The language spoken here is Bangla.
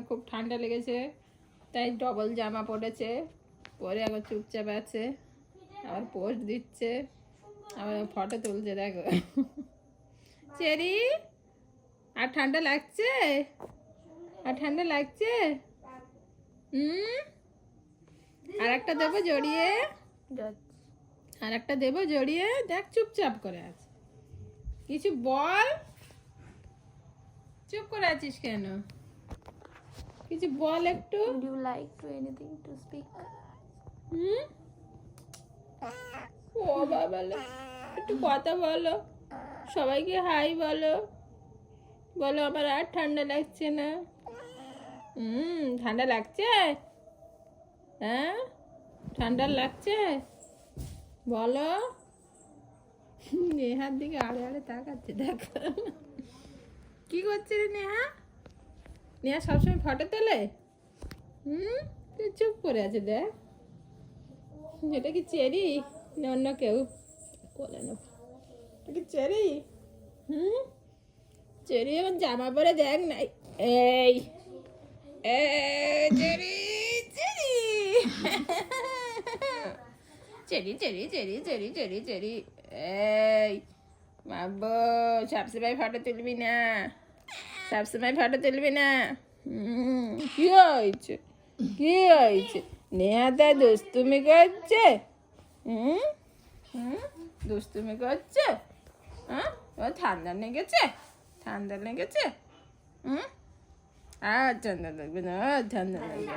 খুব ঠান্ডা লেগেছে তাই ডবল জামা পড়েছে, পরে আবার চুপচাপ আছে, আবার পোস্ট দিচ্ছে, আবার ফটো তুলছে। দেখো চেরি, আর ঠান্ডা লাগছে? আর ঠান্ডা লাগছে? আর একটা দেবো জড়িয়ে, আর একটা দেবো জড়িয়ে। দেখ চুপচাপ করে আছে, কিছু বল। চুপ করে আছিস কেন? কিছু বল একটু। Would you like to anything to speak? ও বাবা, একটু কথা বলো, সবাইকে হাই বলো, বলো আমার আর ঠান্ডা লাগছে না। ঠান্ডা লাগছে? হ্যাঁ ঠান্ডা লাগছে, বলো। নেহার দিকে আড়ে আড়ে তাকাচ্ছে, দেখো কি করছে রে নেহা। নেহা সবসময় ফটো তোলে। তুই চুপ করে আছে, দেখ। এটা কি চেরি না অন্য কেউ? কোলে না, এটা কি চেরি? চেরি আমার জামা পরে দেখ নাই। এই cherry, cherry, cherry, cherry, cherry, cherry, cherry, cherry. এই বাবু, সবসময় ফটো তুলবি না, সবসময় ফটো তুলবি না। কি হয়েছে, কি হয়েছে? নেহাতে দুষ্টুমি করছে। দুষ্টুমি করছে। তোমার ঠান্ডা লেগেছে? ঠান্ডা লেগেছে? আর ঠান্ডা লাগবে না, ঠান্ডা লাগবে।